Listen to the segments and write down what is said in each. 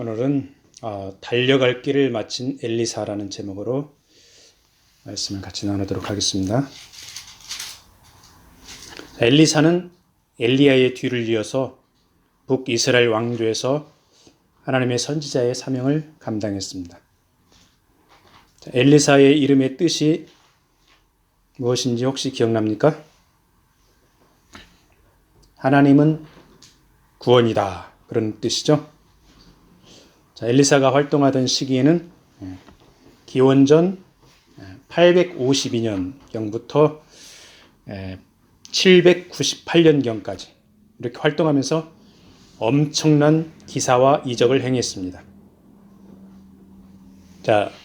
오늘은 달려갈 길을 마친 엘리사라는 제목으로 말씀을 같이 나누도록 하겠습니다. 엘리사는 엘리야의 뒤를 이어서 북이스라엘 왕조에서 하나님의 선지자의 사명을 감당했습니다. 엘리사의 이름의 뜻이 무엇인지 혹시 기억납니까? 하나님은 구원이다, 그런 뜻이죠. 엘리사가 활동하던 시기에는 기원전 852년경부터 798년경까지 이렇게 활동하면서 엄청난 기사와 이적을 행했습니다.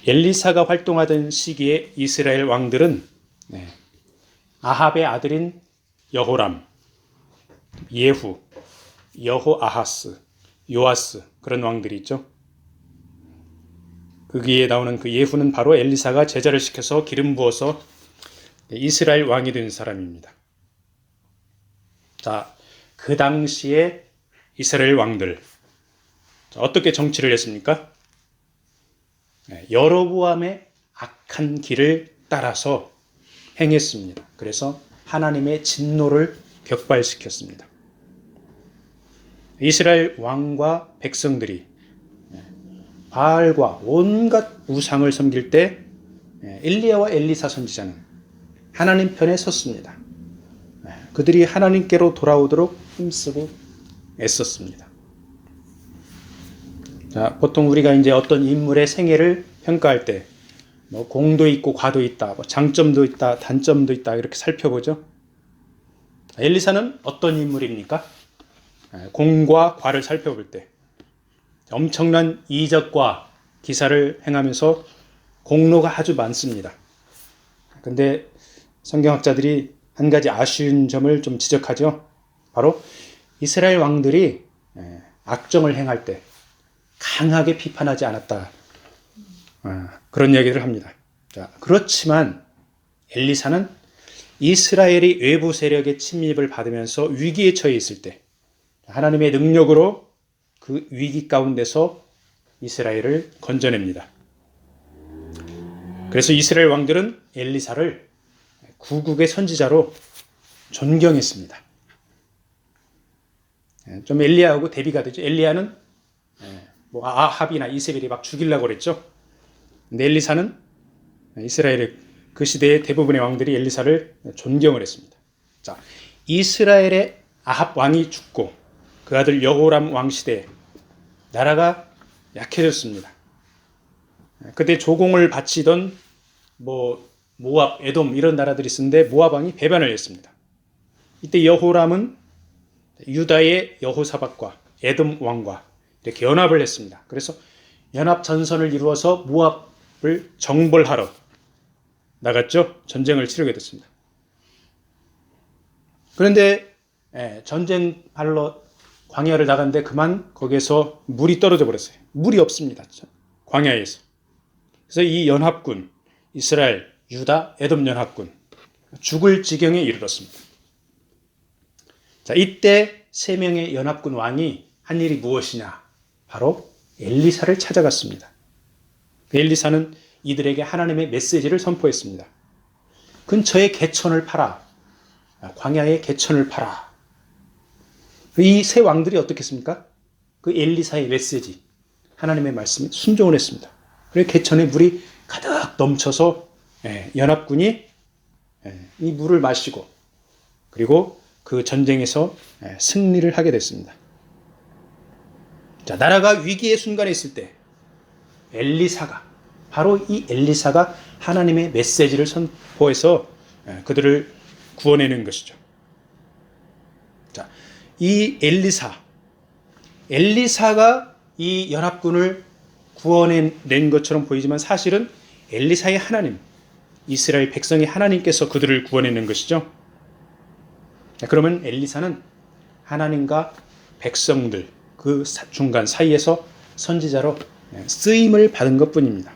엘리사가 활동하던 시기에 이스라엘 왕들은 아합의 아들인 여호람, 예후, 여호아하스, 요아스, 그런 왕들이 있죠. 거기에 나오는 그 예후는 바로 엘리사가 제자를 시켜서 기름 부어서 이스라엘 왕이 된 사람입니다. 그 당시에 이스라엘 왕들 어떻게 정치를 했습니까? 여로보암의 악한 길을 따라서 행했습니다. 그래서 하나님의 진노를 격발시켰습니다. 이스라엘 왕과 백성들이 바알과 온갖 우상을 섬길 때 엘리야와 엘리사 선지자는 하나님 편에 섰습니다. 그들이 하나님께로 돌아오도록 힘쓰고 애썼습니다. 보통 우리가 이제 어떤 인물의 생애를 평가할 때 공도 있고 과도 있다, 장점도 있다, 단점도 있다, 이렇게 살펴보죠. 엘리사는 어떤 인물입니까? 공과 과를 살펴볼 때 엄청난 이적과 기사를 행하면서 공로가 아주 많습니다. 그런데 성경학자들이 한 가지 아쉬운 점을 좀 지적하죠. 바로 이스라엘 왕들이 악정을 행할 때 강하게 비판하지 않았다, 그런 얘기를 합니다. 그렇지만 엘리사는 이스라엘이 외부 세력의 침입을 받으면서 위기에 처해 있을 때 하나님의 능력으로 그 위기 가운데서 이스라엘을 건져냅니다. 그래서 이스라엘 왕들은 엘리사를 구국의 선지자로 존경했습니다. 좀 엘리야하고 대비가 되죠. 엘리야는 아합이나 이세벨이 막 죽이려고 그랬죠. 근데 엘리사는 이스라엘의 그 시대의 대부분의 왕들이 엘리사를 존경을 했습니다. 이스라엘의 아합 왕이 죽고 그 아들 여호람 왕 시대에 나라가 약해졌습니다. 그때 조공을 바치던 모압, 에돔 이런 나라들이 있었는데 모압 왕이 배반을 했습니다. 이때 여호람은 유다의 여호사밧과 에돔 왕과 이렇게 연합을 했습니다. 그래서 연합 전선을 이루어서 모압을 정벌하러 나갔죠. 전쟁을 치르게 됐습니다. 그런데 전쟁 발로 광야를 나갔는데 그만 거기에서 물이 떨어져 버렸어요. 물이 없습니다. 광야에서. 그래서 이 연합군, 이스라엘, 유다, 에돔 연합군 죽을 지경에 이르렀습니다. 이때 세 명의 연합군 왕이 한 일이 무엇이냐? 바로 엘리사를 찾아갔습니다. 엘리사는 이들에게 하나님의 메시지를 선포했습니다. 근처에 개천을 팔아, 광야에 개천을 팔아. 이 세 왕들이 어떻게 했습니까? 그 엘리사의 메시지, 하나님의 말씀에 순종을 했습니다. 그래서 개천에 물이 가득 넘쳐서 연합군이 이 물을 마시고 그리고 그 전쟁에서 승리를 하게 됐습니다. 나라가 위기의 순간에 있을 때 바로 이 엘리사가 하나님의 메시지를 선포해서 그들을 구원해낸 것이죠. 이 엘리사가 이 연합군을 구원해낸 것처럼 보이지만 사실은 엘리사의 하나님, 이스라엘 백성의 하나님께서 그들을 구원해낸 것이죠. 그러면 엘리사는 하나님과 백성들 그 중간 사이에서 선지자로 쓰임을 받은 것뿐입니다.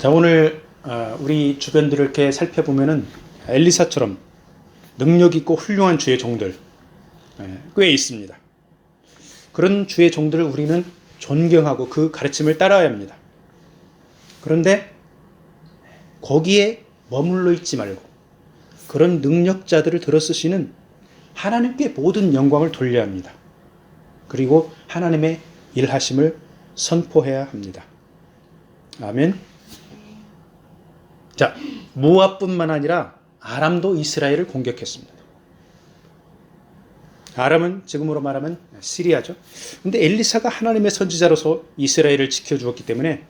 오늘 우리 주변들을 이렇게 살펴보면은 엘리사처럼 능력 있고 훌륭한 주의 종들 꽤 있습니다. 그런 주의 종들을 우리는 존경하고 그 가르침을 따라야 합니다. 그런데 거기에 머물러 있지 말고 그런 능력자들을 들어쓰시는 하나님께 모든 영광을 돌려야 합니다. 그리고 하나님의 일하심을 선포해야 합니다. 아멘. 자, 모압뿐만 아니라 아람도 이스라엘을 공격했습니다. 아람은 지금으로 말하면 시리아죠. 근데 엘리사가 하나님의 선지자로서 이스라엘을 지켜주었기 때문에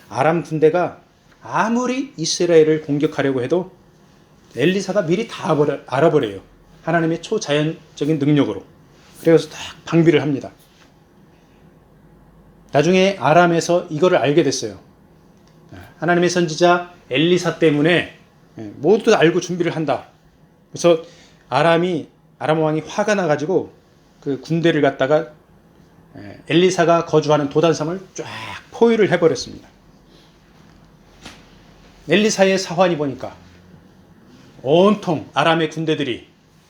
아람 군대가 아무리 이스라엘을 공격하려고 해도 엘리사가 미리 다 알아버려요. 하나님의 초자연적인 능력으로. 그래서 딱 방비를 합니다. 나중에 아람에서 이거를 알게 됐어요. 하나님의 선지자 엘리사 때문에 모두 알고 준비를 한다. 그래서 아람 왕이 화가 나가지고 그 군대를 갖다가 엘리사가 거주하는 도단섬을 쫙 포위를 해버렸습니다. 엘리사의 사환이 보니까 온통 아람의 군대들이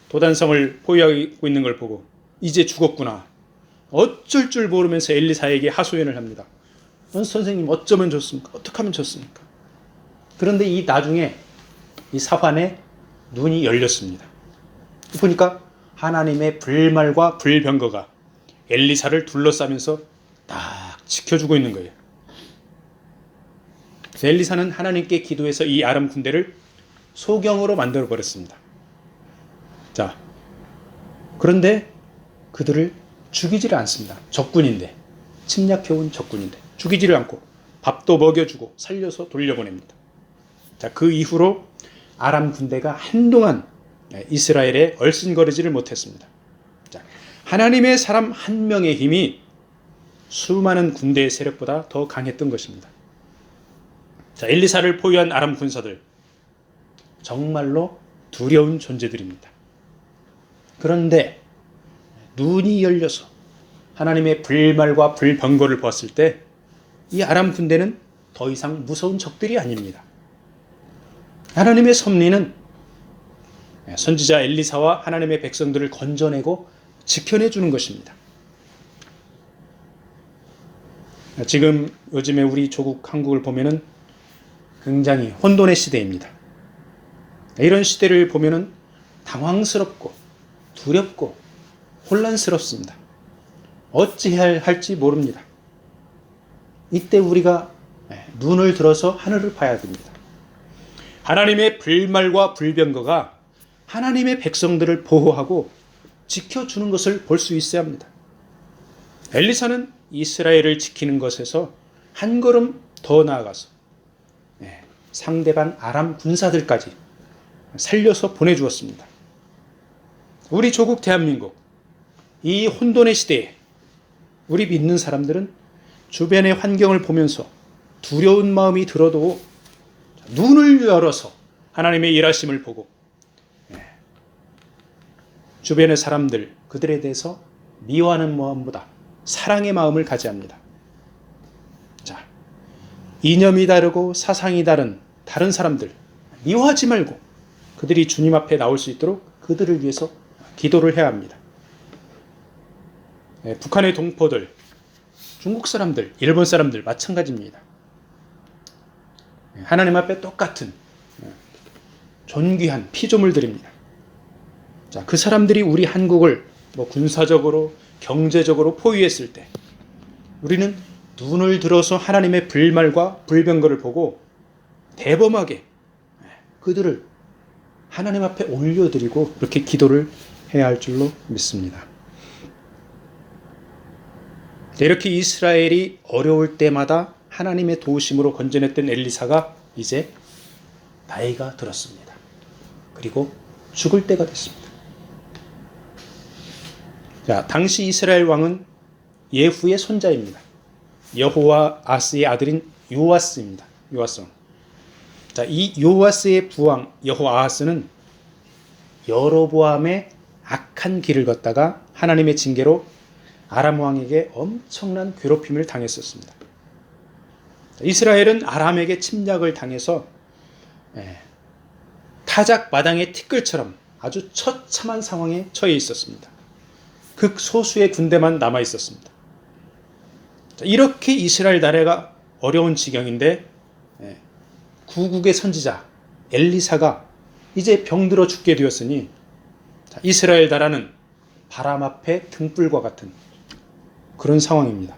도단성을 포위하고 있는 걸 보고 이제 죽었구나. 어쩔 줄 모르면서 엘리사에게 하소연을 합니다. 선생님 어쩌면 좋습니까? 어떻게 하면 좋습니까? 그런데 이 나중에 이 사환의 눈이 열렸습니다. 보니까 하나님의 불말과 불병거가 엘리사를 둘러싸면서 딱 지켜주고 있는 거예요. 엘리사는 하나님께 기도해서 이 아람 군대를 소경으로 만들어 버렸습니다. 자, 그런데 그들을 죽이지를 않습니다. 적군인데, 침략해온 적군인데 죽이지를 않고 밥도 먹여주고 살려서 돌려보냅니다. 자, 그 이후로 아람 군대가 한동안 이스라엘에 얼씬거리지를 못했습니다. 자, 하나님의 사람 한 명의 힘이 수많은 군대의 세력보다 더 강했던 것입니다. 자, 엘리사를 포위한 아람 군사들 정말로 두려운 존재들입니다. 그런데 눈이 열려서 하나님의 불말과 불병거를 보았을 때 이 아람 군대는 더 이상 무서운 적들이 아닙니다. 하나님의 섭리는 선지자 엘리사와 하나님의 백성들을 건져내고 지켜내주는 것입니다. 지금 요즘에 우리 조국 한국을 보면은 굉장히 혼돈의 시대입니다. 이런 시대를 보면은 당황스럽고 두렵고 혼란스럽습니다. 어찌해야 할지 모릅니다. 이때 우리가 눈을 들어서 하늘을 봐야 됩니다. 하나님의 불말과 불병거가 하나님의 백성들을 보호하고 지켜주는 것을 볼 수 있어야 합니다. 엘리사는 이스라엘을 지키는 것에서 한 걸음 더 나아가서 상대방 아람 군사들까지 살려서 보내주었습니다. 우리 조국 대한민국, 이 혼돈의 시대에 우리 믿는 사람들은 주변의 환경을 보면서 두려운 마음이 들어도 눈을 열어서 하나님의 일하심을 보고 주변의 사람들, 그들에 대해서 미워하는 마음보다 사랑의 마음을 가져야 합니다. 자, 이념이 다르고 사상이 다른 사람들 미워하지 말고 그들이 주님 앞에 나올 수 있도록 그들을 위해서 기도를 해야 합니다. 북한의 동포들, 중국 사람들, 일본 사람들 마찬가지입니다. 하나님 앞에 똑같은 존귀한 피조물들입니다. 자, 그 사람들이 우리 한국을 군사적으로, 경제적으로 포위했을 때 우리는 눈을 들어서 하나님의 불말과 불병거를 보고 대범하게 그들을 하나님 앞에 올려드리고 그렇게 기도를 해야 할 줄로 믿습니다. 이렇게 이스라엘이 어려울 때마다 하나님의 도우심으로 건져냈던 엘리사가 이제 나이가 들었습니다. 그리고 죽을 때가 됐습니다. 자, 당시 이스라엘 왕은 예후의 손자입니다. 여호와아스의 아들인 요아스입니다. 요아스. 자, 이 요아스의 부왕 여호아하스는 여로보암의 악한 길을 걷다가 하나님의 징계로 아람 왕에게 엄청난 괴롭힘을 당했었습니다. 이스라엘은 아람에게 침략을 당해서 타작 마당의 티끌처럼 아주 처참한 상황에 처해 있었습니다. 극소수의 군대만 남아 있었습니다. 이렇게 이스라엘 나라가 어려운 지경인데 구국의 선지자 엘리사가 이제 병들어 죽게 되었으니 이스라엘 나라는 바람 앞에 등불과 같은 그런 상황입니다.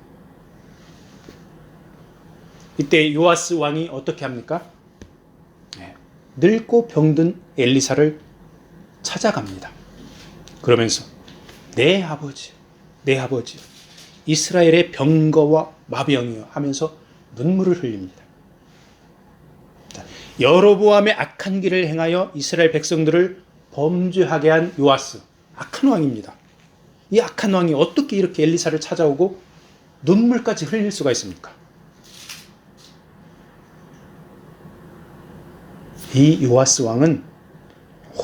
이때 요아스 왕이 어떻게 합니까? 늙고 병든 엘리사를 찾아갑니다. 그러면서 내 아버지, 내 아버지, 이스라엘의 병거와 마병이여 하면서 눈물을 흘립니다. 여로보암의 악한 길을 행하여 이스라엘 백성들을 범죄하게 한 요아스, 악한 왕입니다. 이 악한 왕이 어떻게 이렇게 엘리사를 찾아오고 눈물까지 흘릴 수가 있습니까? 이 요아스 왕은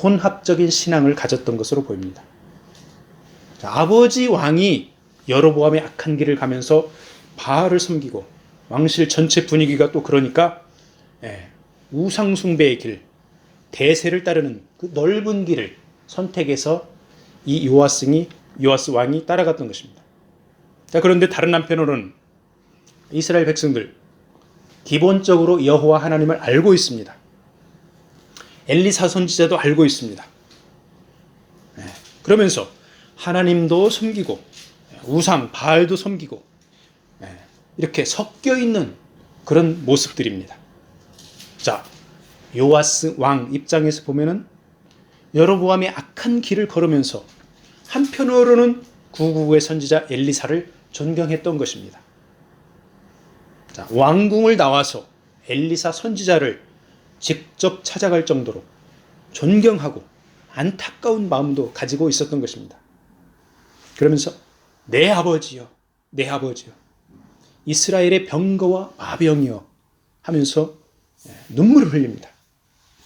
혼합적인 신앙을 가졌던 것으로 보입니다. 아버지 왕이 여로보암의 악한 길을 가면서 바알을 섬기고 왕실 전체 분위기가 또 그러니까 우상숭배의 길, 대세를 따르는 그 넓은 길을 선택해서 이 요아스 왕이 따라갔던 것입니다. 자, 그런데 다른 한편으로는 이스라엘 백성들 기본적으로 여호와 하나님을 알고 있습니다. 엘리사 선지자도 알고 있습니다. 그러면서 하나님도 섬기고 우상 바알도 섬기고 이렇게 섞여 있는 그런 모습들입니다. 자, 요아스 왕 입장에서 보면은 여로보암의 악한 길을 걸으면서 한편으로는 구국의 선지자 엘리사를 존경했던 것입니다. 자, 왕궁을 나와서 엘리사 선지자를 직접 찾아갈 정도로 존경하고 안타까운 마음도 가지고 있었던 것입니다. 그러면서 내 아버지여, 내 아버지여, 이스라엘의 병거와 마병이여 하면서 눈물을 흘립니다.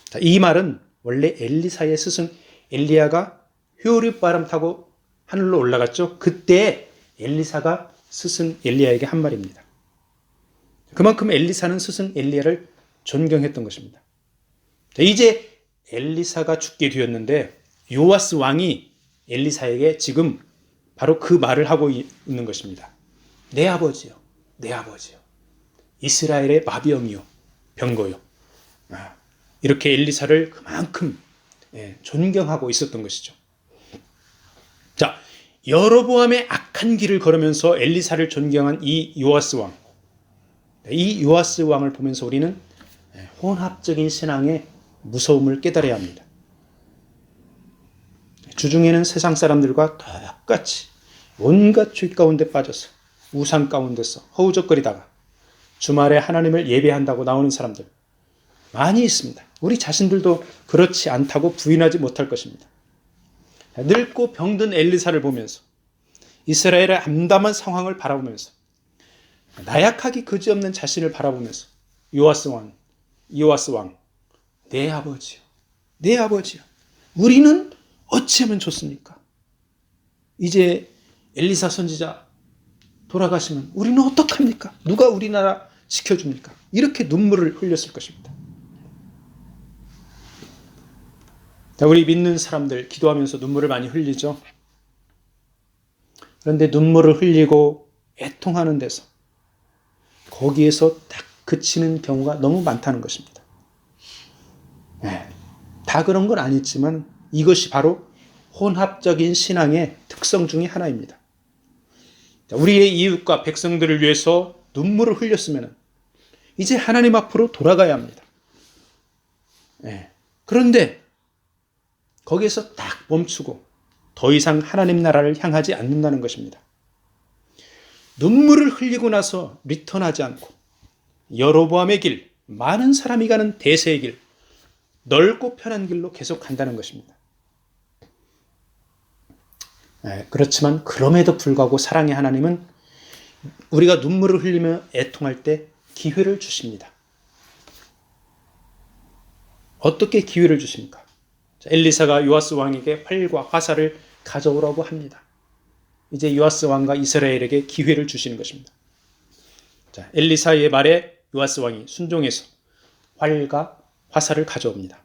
자, 이 말은 원래 엘리사의 스승 엘리야가 효립바람 타고 하늘로 올라갔죠. 그때 엘리사가 스승 엘리야에게 한 말입니다. 그만큼 엘리사는 스승 엘리야를 존경했던 것입니다. 자, 이제 엘리사가 죽게 되었는데 요아스 왕이 엘리사에게 지금 바로 그 말을 하고 있는 것입니다. 내 아버지요, 내 아버지요, 이스라엘의 마병이요, 병거요. 이렇게 엘리사를 그만큼 존경하고 있었던 것이죠. 자, 여로보암의 악한 길을 걸으면서 엘리사를 존경한 이 요아스 왕. 이 요아스 왕을 보면서 우리는 혼합적인 신앙의 무서움을 깨달아야 합니다. 주중에는 세상 사람들과 똑같이 온갖 죄 가운데 빠져서 우상 가운데서 허우적거리다가 주말에 하나님을 예배한다고 나오는 사람들 많이 있습니다. 우리 자신들도 그렇지 않다고 부인하지 못할 것입니다. 늙고 병든 엘리사를 보면서 이스라엘의 암담한 상황을 바라보면서 나약하기 그지없는 자신을 바라보면서 요아스 왕, 내 아버지요, 내 아버지요, 우리는 어찌하면 좋습니까? 이제 엘리사 선지자 돌아가시면 우리는 어떡합니까? 누가 우리나라 지켜줍니까? 이렇게 눈물을 흘렸을 것입니다. 자, 우리 믿는 사람들 기도하면서 눈물을 많이 흘리죠. 그런데 눈물을 흘리고 애통하는 데서 거기에서 딱 그치는 경우가 너무 많다는 것입니다. 다 그런 건 아니지만 이것이 바로 혼합적인 신앙의 특성 중에 하나입니다. 우리의 이웃과 백성들을 위해서 눈물을 흘렸으면 이제 하나님 앞으로 돌아가야 합니다. 그런데 거기에서 딱 멈추고 더 이상 하나님 나라를 향하지 않는다는 것입니다. 눈물을 흘리고 나서 리턴하지 않고 여로보암의 길, 많은 사람이 가는 대세의 길, 넓고 편한 길로 계속 간다는 것입니다. 그렇지만 그럼에도 불구하고 사랑의 하나님은 우리가 눈물을 흘리며 애통할 때 기회를 주십니다. 어떻게 기회를 주십니까? 엘리사가 요아스 왕에게 활과 화살을 가져오라고 합니다. 이제 요아스 왕과 이스라엘에게 기회를 주시는 것입니다. 자, 엘리사의 말에 요아스 왕이 순종해서 활과 화살을 가져옵니다.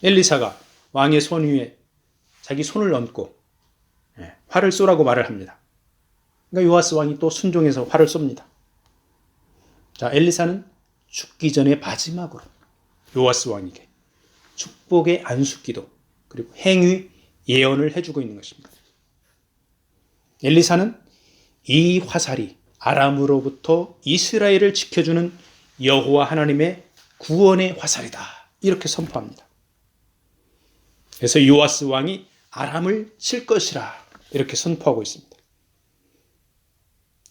엘리사가 왕의 손 위에 자기 손을 얹고 활을 쏘라고 말을 합니다. 그러니까 요아스 왕이 또 순종해서 활을 쏩니다. 자, 엘리사는 죽기 전에 마지막으로 요아스 왕에게 축복의 안수기도 그리고 행위 예언을 해주고 있는 것입니다. 엘리사는 이 화살이 아람으로부터 이스라엘을 지켜주는 여호와 하나님의 구원의 화살이다. 이렇게 선포합니다. 그래서 요아스 왕이 아람을 칠 것이라 이렇게 선포하고 있습니다.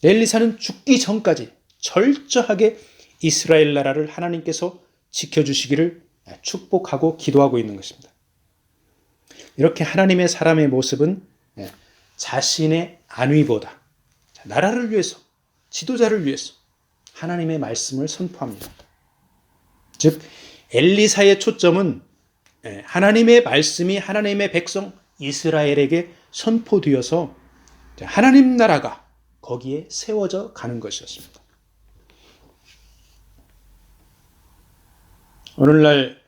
엘리사는 죽기 전까지 철저하게 이스라엘 나라를 하나님께서 지켜주시기를 축복하고 기도하고 있는 것입니다. 이렇게 하나님의 사람의 모습은 자신의 안위보다 나라를 위해서, 지도자를 위해서 하나님의 말씀을 선포합니다. 즉 엘리사의 초점은 하나님의 말씀이 하나님의 백성 이스라엘에게 선포되어서 하나님 나라가 거기에 세워져 가는 것이었습니다. 오늘날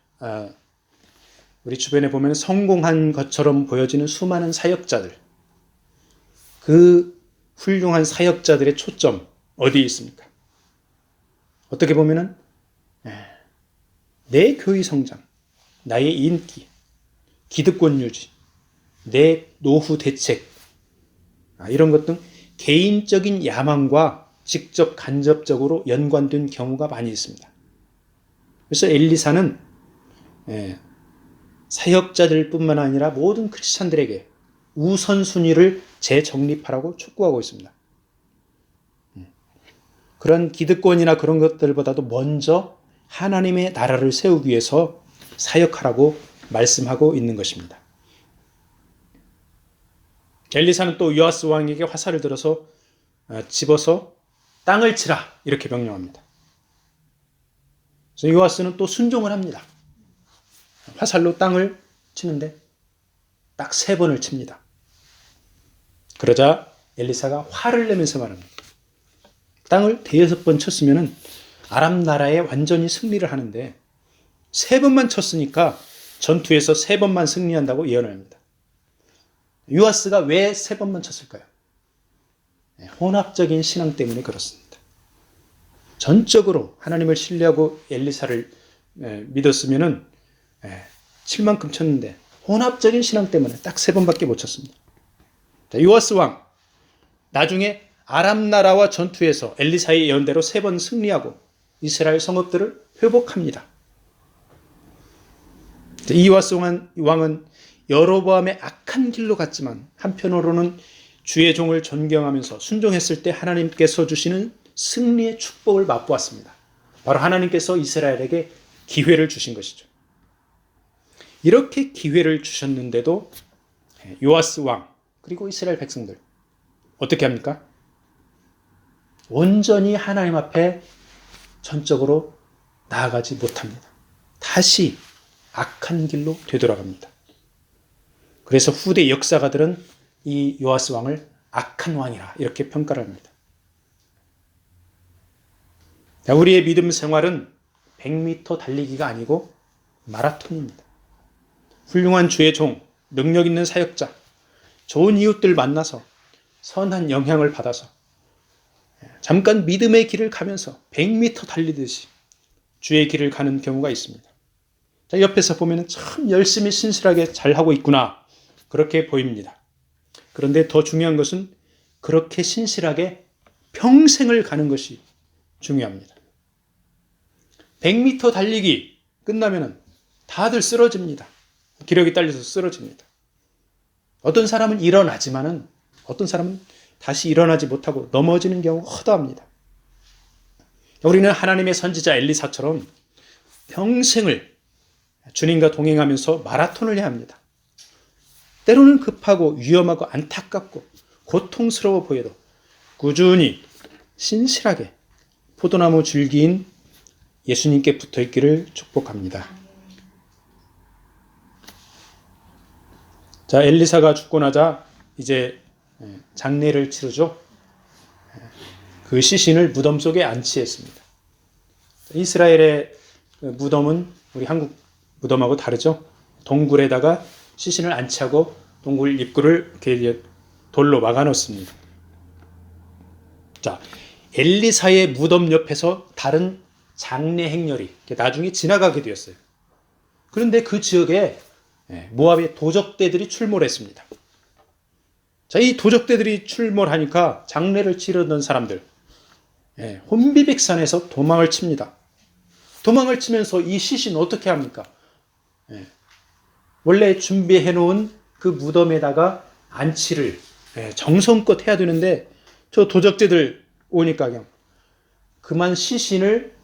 우리 주변에 보면 성공한 것처럼 보여지는 수많은 사역자들, 그 훌륭한 사역자들의 초점 어디에 있습니까? 어떻게 보면은 내 교회 성장, 나의 인기, 기득권 유지, 내 노후 대책 이런 것 등 개인적인 야망과 직접 간접적으로 연관된 경우가 많이 있습니다. 그래서 엘리사는 사역자들 뿐만 아니라 모든 크리스찬들에게 우선순위를 재정립하라고 촉구하고 있습니다. 그런 기득권이나 그런 것들보다도 먼저 하나님의 나라를 세우기 위해서 사역하라고 말씀하고 있는 것입니다. 엘리사는 또 요아스 왕에게 화살을 들어서 집어서 땅을 치라 이렇게 명령합니다. 그래서 요아스는 또 순종을 합니다. 화살로 땅을 치는데 딱 3번을 칩니다. 그러자 엘리사가 화를 내면서 말합니다. 땅을 5번 쳤으면 아람 나라에 완전히 승리를 하는데 3번만 쳤으니까 전투에서 3번만 승리한다고 예언을 합니다. 요아스가 왜 3번만 쳤을까요? 혼합적인 신앙 때문에 그렇습니다. 전적으로 하나님을 신뢰하고 엘리사를 믿었으면 7만큼 쳤는데 혼합적인 신앙 때문에 딱 3번밖에 못 쳤습니다. 요아스 왕 나중에 아람 나라와 전투에서 엘리사의 예언대로 3번 승리하고 이스라엘 성읍들을 회복합니다. 이 요아스 왕은 여로보암의 악한 길로 갔지만 한편으로는 주의 종을 존경하면서 순종했을 때 하나님께서 주시는 승리의 축복을 맛보았습니다. 바로 하나님께서 이스라엘에게 기회를 주신 것이죠. 이렇게 기회를 주셨는데도 요아스 왕 그리고 이스라엘 백성들 어떻게 합니까? 온전히 하나님 앞에 전적으로 나아가지 못합니다. 다시 악한 길로 되돌아갑니다. 그래서 후대 역사가들은 이 요아스 왕을 악한 왕이라 이렇게 평가를 합니다. 우리의 믿음 생활은 100m 달리기가 아니고 마라톤입니다. 훌륭한 주의 종, 능력 있는 사역자, 좋은 이웃들 만나서 선한 영향을 받아서 잠깐 믿음의 길을 가면서 100m 달리듯이 주의 길을 가는 경우가 있습니다. 자, 옆에서 보면 참 열심히 신실하게 잘하고 있구나 그렇게 보입니다. 그런데 더 중요한 것은 그렇게 신실하게 평생을 가는 것이 중요합니다. 100m 달리기 끝나면 다들 쓰러집니다. 기력이 딸려서 쓰러집니다. 어떤 사람은 일어나지만은 어떤 사람은 다시 일어나지 못하고 넘어지는 경우가 허다합니다. 우리는 하나님의 선지자 엘리사처럼 평생을 주님과 동행하면서 마라톤을 해야 합니다. 때로는 급하고 위험하고 안타깝고 고통스러워 보여도 꾸준히 신실하게 포도나무 줄기인 예수님께 붙어있기를 축복합니다. 자, 엘리사가 죽고 나자 이제 장례를 치르죠. 그 시신을 무덤 속에 안치했습니다. 이스라엘의 무덤은 우리 한국 무덤하고 다르죠. 동굴에다가 시신을 안치하고 동굴 입구를 이렇게 돌로 막아 놓습니다. 자, 엘리사의 무덤 옆에서 다른 장례 행렬이 나중에 지나가게 되었어요. 그런데 그 지역에 모압의 도적대들이 출몰했습니다. 자, 이 도적대들이 출몰하니까 장례를 치르던 사람들 혼비백산에서 도망을 칩니다. 도망을 치면서 이 시신은 어떻게 합니까? 원래 준비해 놓은 그 무덤에다가 안치를 정성껏 해야 되는데 저 도적대들 오니까 그냥 그만 시신을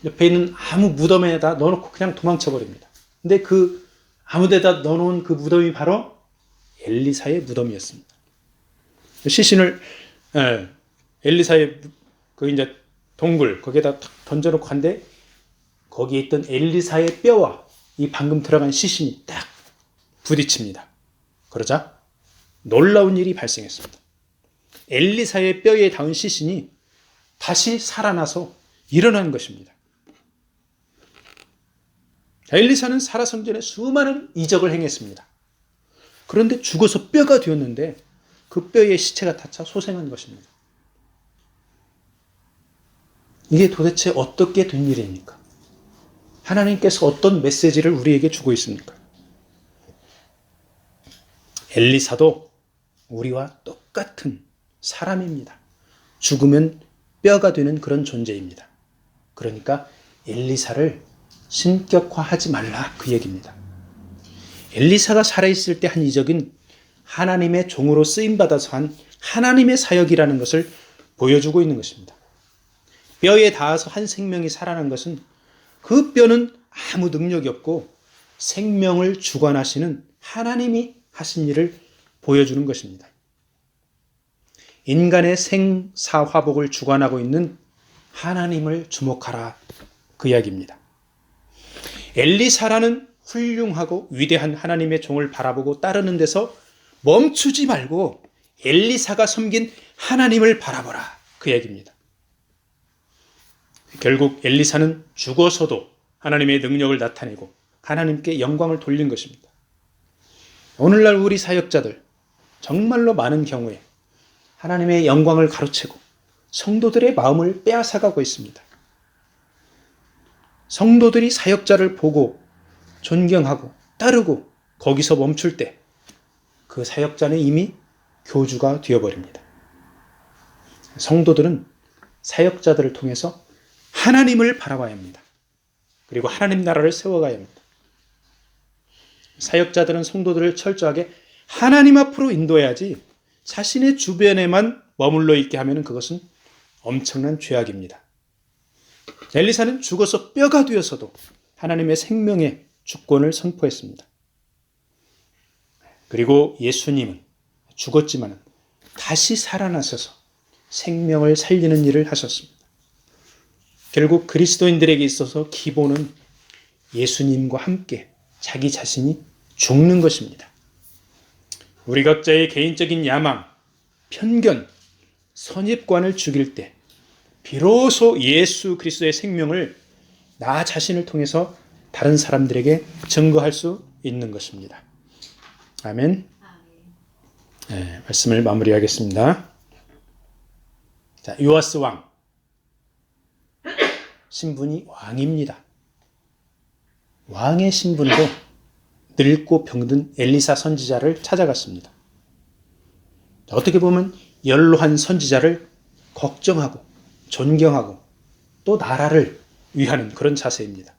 옆에 있는 아무 무덤에다 넣어놓고 그냥 도망쳐 버립니다. 근데 그 아무 데다 넣어놓은 그 무덤이 바로 엘리사의 무덤이었습니다. 시신을 엘리사의 그 이제 동굴 거기에다 탁 던져놓고 한데 거기에 있던 엘리사의 뼈와 이 방금 들어간 시신이 딱 부딪힙니다. 그러자 놀라운 일이 발생했습니다. 엘리사의 뼈에 닿은 시신이 다시 살아나서 일어나는 것입니다. 엘리사는 살아생전에 수많은 이적을 행했습니다. 그런데 죽어서 뼈가 되었는데 그 뼈에 시체가 닿자 소생한 것입니다. 이게 도대체 어떻게 된 일입니까? 하나님께서 어떤 메시지를 우리에게 주고 있습니까? 엘리사도 우리와 똑같은 사람입니다. 죽으면 뼈가 되는 그런 존재입니다. 그러니까 엘리사를 신격화하지 말라 그 얘기입니다. 엘리사가 살아있을 때 한 이적은 하나님의 종으로 쓰임받아서 한 하나님의 사역이라는 것을 보여주고 있는 것입니다. 뼈에 닿아서 한 생명이 살아난 것은 그 뼈는 아무 능력이 없고 생명을 주관하시는 하나님이 하신 일을 보여주는 것입니다. 인간의 생사화복을 주관하고 있는 하나님을 주목하라 그 이야기입니다. 엘리사라는 훌륭하고 위대한 하나님의 종을 바라보고 따르는 데서 멈추지 말고 엘리사가 섬긴 하나님을 바라보라 그 얘기입니다. 결국 엘리사는 죽어서도 하나님의 능력을 나타내고 하나님께 영광을 돌린 것입니다. 오늘날 우리 사역자들 정말로 많은 경우에 하나님의 영광을 가로채고 성도들의 마음을 빼앗아가고 있습니다. 성도들이 사역자를 보고 존경하고 따르고 거기서 멈출 때 그 사역자는 이미 교주가 되어버립니다. 성도들은 사역자들을 통해서 하나님을 바라봐야 합니다. 그리고 하나님 나라를 세워가야 합니다. 사역자들은 성도들을 철저하게 하나님 앞으로 인도해야지 자신의 주변에만 머물러 있게 하면 그것은 엄청난 죄악입니다. 엘리사는 죽어서 뼈가 되어서도 하나님의 생명의 주권을 선포했습니다. 그리고 예수님은 죽었지만 다시 살아나셔서 생명을 살리는 일을 하셨습니다. 결국 그리스도인들에게 있어서 기본은 예수님과 함께 자기 자신이 죽는 것입니다. 우리 각자의 개인적인 야망, 편견, 선입관을 죽일 때 비로소 예수 그리스도의 생명을 나 자신을 통해서 다른 사람들에게 증거할 수 있는 것입니다. 아멘. 네, 말씀을 마무리하겠습니다. 자, 요아스 왕. 신분이 왕입니다. 왕의 신분으로 늙고 병든 엘리사 선지자를 찾아갔습니다. 어떻게 보면 연로한 선지자를 걱정하고 존경하고 또 나라를 위하는 그런 자세입니다.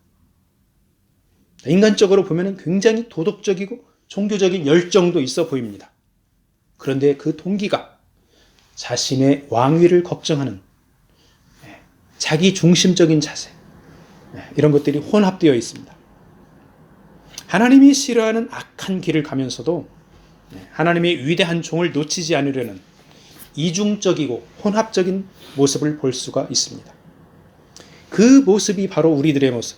인간적으로 보면 굉장히 도덕적이고 종교적인 열정도 있어 보입니다. 그런데 그 동기가 자신의 왕위를 걱정하는 자기 중심적인 자세, 이런 것들이 혼합되어 있습니다. 하나님이 싫어하는 악한 길을 가면서도 하나님의 위대한 종을 놓치지 않으려는 이중적이고 혼합적인 모습을 볼 수가 있습니다. 그 모습이 바로 우리들의 모습,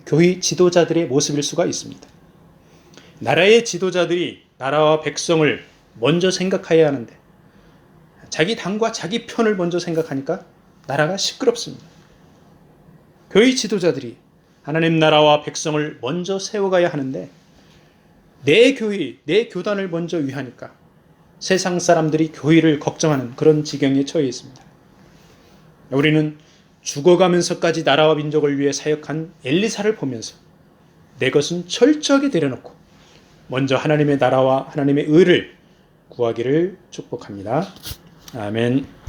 교회 지도자들의 모습일 수가 있습니다. 나라의 지도자들이 나라와 백성을 먼저 생각해야 하는데 자기 당과 자기 편을 먼저 생각하니까 나라가 시끄럽습니다. 교회 지도자들이 하나님 나라와 백성을 먼저 세워가야 하는데 내 교회, 내 교단을 먼저 위하니까 세상 사람들이 교회를 걱정하는 그런 지경에 처해 있습니다. 우리는 죽어가면서까지 나라와 민족을 위해 사역한 엘리사를 보면서 내 것은 철저하게 내려놓고 먼저 하나님의 나라와 하나님의 의를 구하기를 축복합니다. 아멘.